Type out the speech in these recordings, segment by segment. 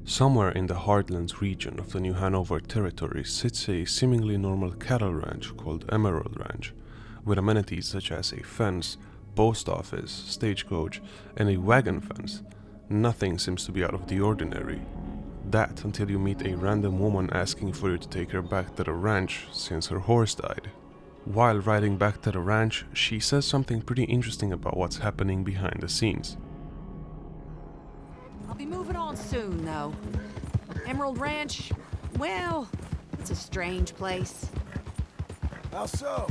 Somewhere in the Heartlands region of the New Hanover territory sits a seemingly normal cattle ranch called Emerald Ranch, with amenities such as a fence, post office, stagecoach, and a wagon fence. Nothing seems to be out of the ordinary. That until you meet a random woman asking for you to take her back to the ranch since her horse died. While riding back to the ranch, she says something pretty interesting about what's happening behind the scenes. I'll be moving on soon, though. Emerald Ranch, well, it's a strange place. How so?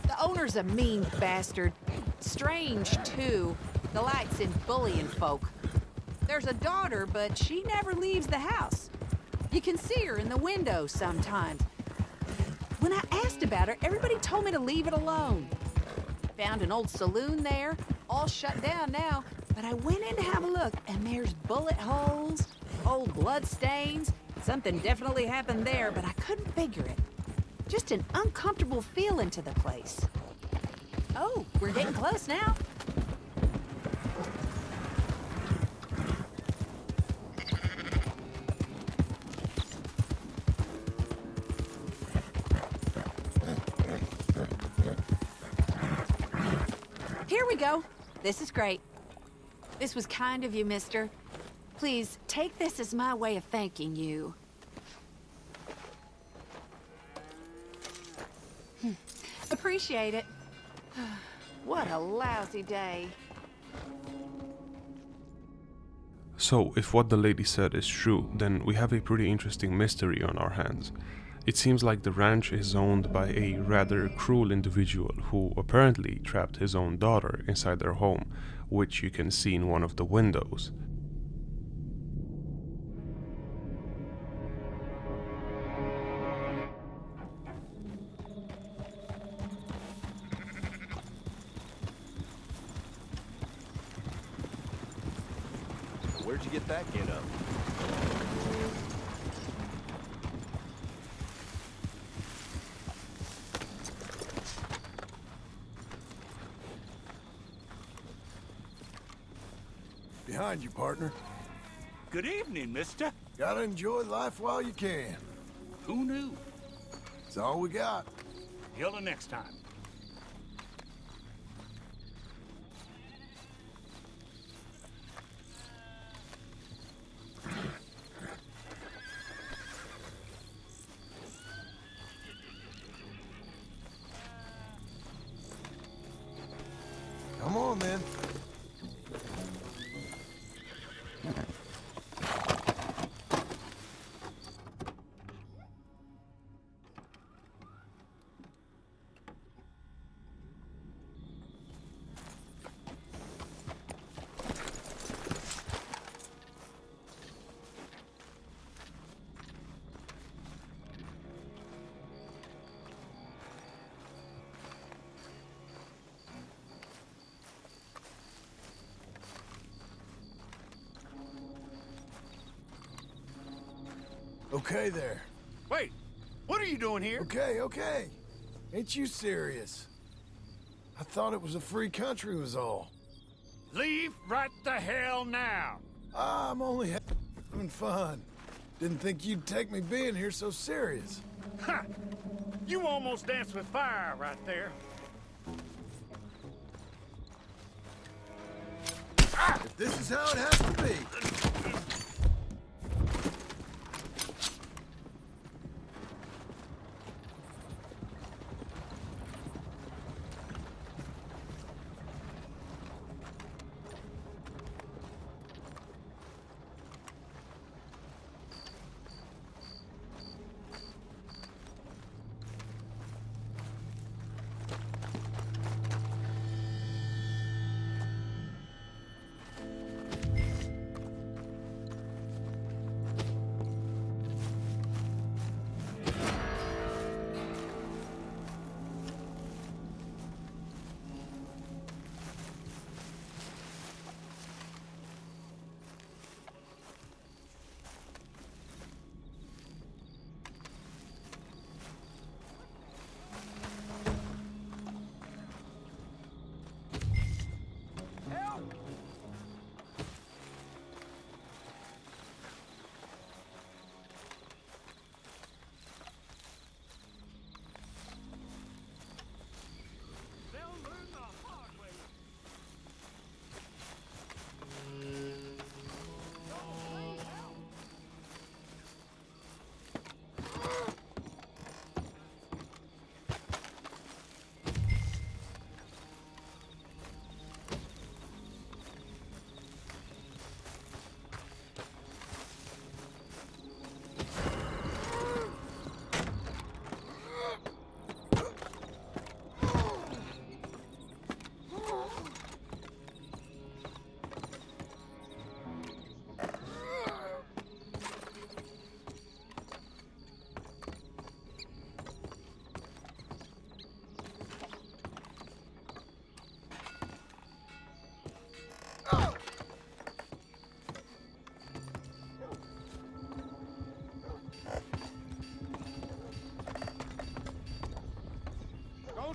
The owner's a mean bastard. Strange, too. The likes in bullying folk. There's a daughter, but she never leaves the house. You can see her in the window sometimes. When I asked about her, everybody told me to leave it alone. Found an old saloon there, all shut down now, but I went in to have a look, and there's bullet holes, old blood stains. Something definitely happened there, but I couldn't figure it. Just an uncomfortable feeling to the place. Oh, we're getting close now. Here we go. This is great. This was kind of you, mister. Please, take this as my way of thanking you. Appreciate it. What a lousy day. So, if what the lady said is true, then we have a pretty interesting mystery on our hands. It seems like the ranch is owned by a rather cruel individual who apparently trapped his own daughter inside their home, which you can see in one of the windows. Where'd you get that get up? Behind you, partner. Good evening, mister. Gotta enjoy life while you can. Who knew? It's all we got. Till the next time. Come on, then. Okay there. Wait, what are you doing here? Okay. Ain't you serious? I thought it was a free country was all. Leave right the hell now. I'm only having fun. Didn't think you'd take me being here so serious. Ha! You almost danced with fire right there. If this is how it has to be.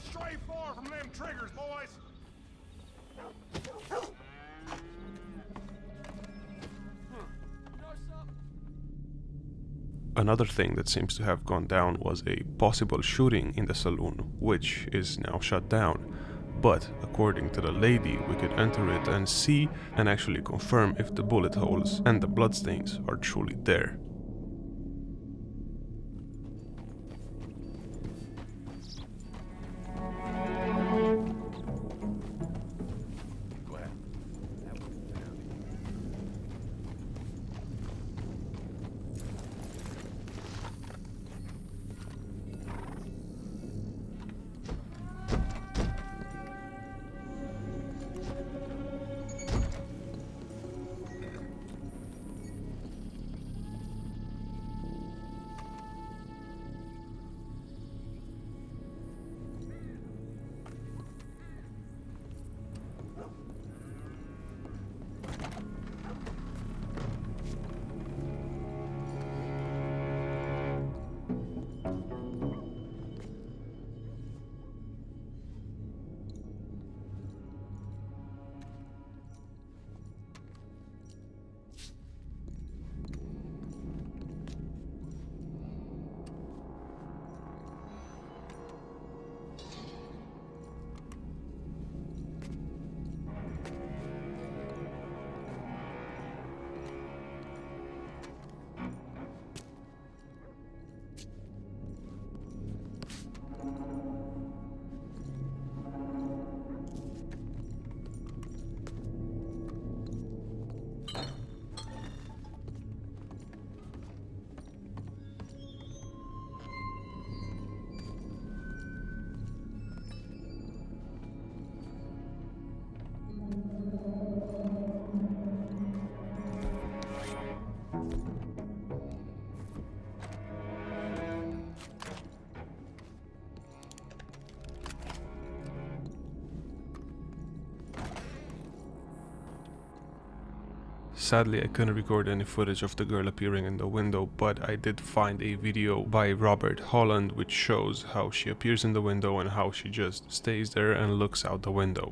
stray far from them triggers, boys. Another thing that seems to have gone down was a possible shooting in the saloon, which is now shut down. But according to the lady, we could enter it and see and actually confirm if the bullet holes and the bloodstains are truly there. Sadly, I couldn't record any footage of the girl appearing in the window, but I did find a video by Robert Holland which shows how she appears in the window and how she just stays there and looks out the window.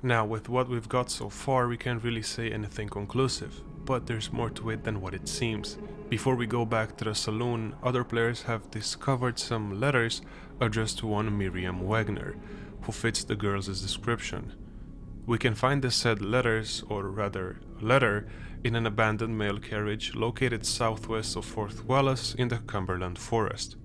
Now, with what we've got so far, we can't really say anything conclusive, but there's more to it than what it seems. Before we go back to the saloon, other players have discovered some letters addressed to one Miriam Wagner, who fits the girl's description. We can find the said letters, or rather, letter, in an abandoned mail carriage located southwest of Fort Wallace in the Cumberland Forest.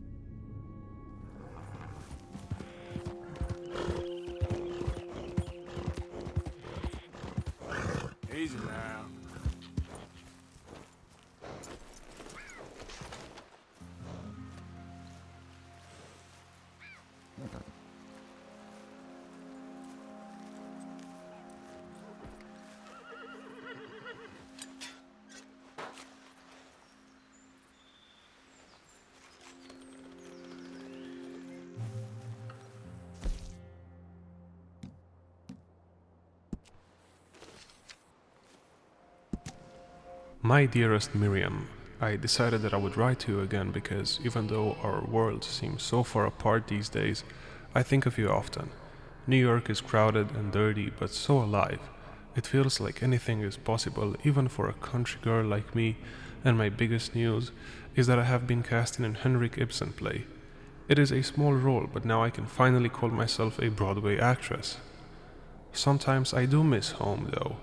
Easy now. My dearest Miriam, I decided that I would write to you again because even though our worlds seem so far apart these days, I think of you often. New York is crowded and dirty, but so alive. It feels like anything is possible, even for a country girl like me, and my biggest news is that I have been cast in an Henrik Ibsen play. It is a small role, but now I can finally call myself a Broadway actress. Sometimes I do miss home though.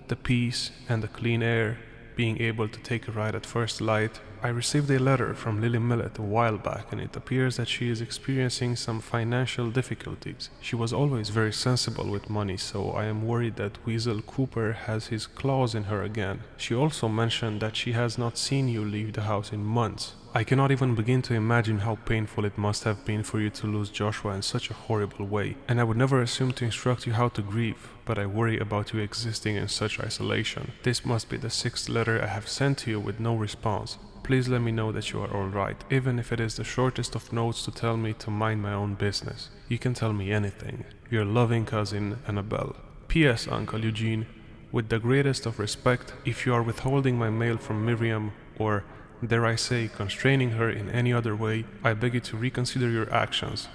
The peace and the clean air, being able to take a ride at first light, I received a letter from Lily Millet a while back, and it appears that she is experiencing some financial difficulties. She was always very sensible with money, so I am worried that Weasel Cooper has his claws in her again. She also mentioned that she has not seen you leave the house in months. I cannot even begin to imagine how painful it must have been for you to lose Joshua in such a horrible way, and I would never assume to instruct you how to grieve, but I worry about you existing in such isolation. This must be the 6th letter I have sent to you with no response. Please let me know that you are alright, even if it is the shortest of notes to tell me to mind my own business. You can tell me anything. Your loving cousin, Annabelle. P.S. Uncle Eugene, with the greatest of respect, if you are withholding my mail from Miriam, or, dare I say, constraining her in any other way, I beg you to reconsider your actions.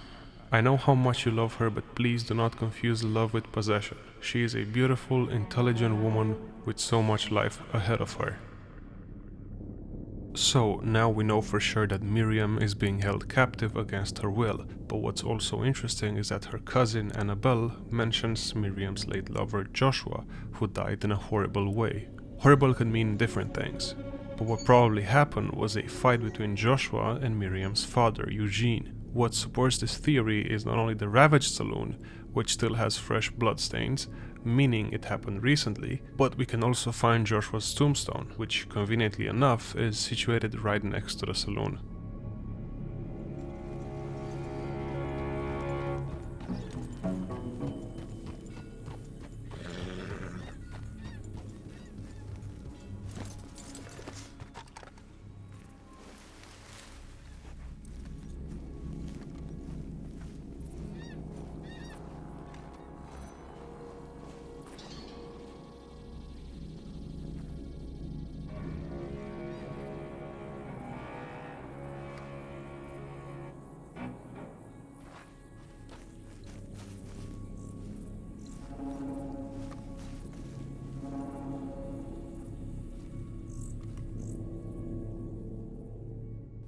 I know how much you love her, but please do not confuse love with possession. She is a beautiful, intelligent woman with so much life ahead of her. So, now we know for sure that Miriam is being held captive against her will, but what's also interesting is that her cousin Annabelle mentions Miriam's late lover Joshua, who died in a horrible way. Horrible could mean different things, but what probably happened was a fight between Joshua and Miriam's father, Eugene. What supports this theory is not only the ravaged saloon, which still has fresh bloodstains, meaning it happened recently, but we can also find Joshua's tombstone, which conveniently enough is situated right next to the saloon.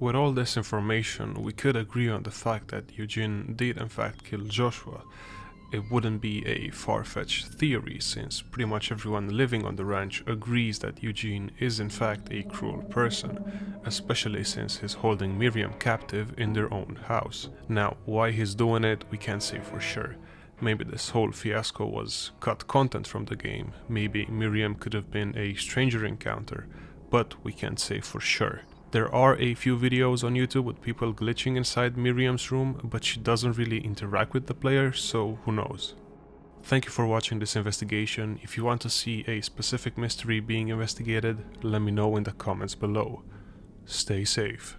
With all this information, we could agree on the fact that Eugene did in fact kill Joshua. It wouldn't be a far-fetched theory, since pretty much everyone living on the ranch agrees that Eugene is in fact a cruel person, especially since he's holding Miriam captive in their own house. Now, why he's doing it, we can't say for sure. Maybe this whole fiasco was cut content from the game, maybe Miriam could have been a stranger encounter, but we can't say for sure. There are a few videos on YouTube with people glitching inside Miriam's room, but she doesn't really interact with the player, so who knows. Thank you for watching this investigation. If you want to see a specific mystery being investigated, let me know in the comments below. Stay safe.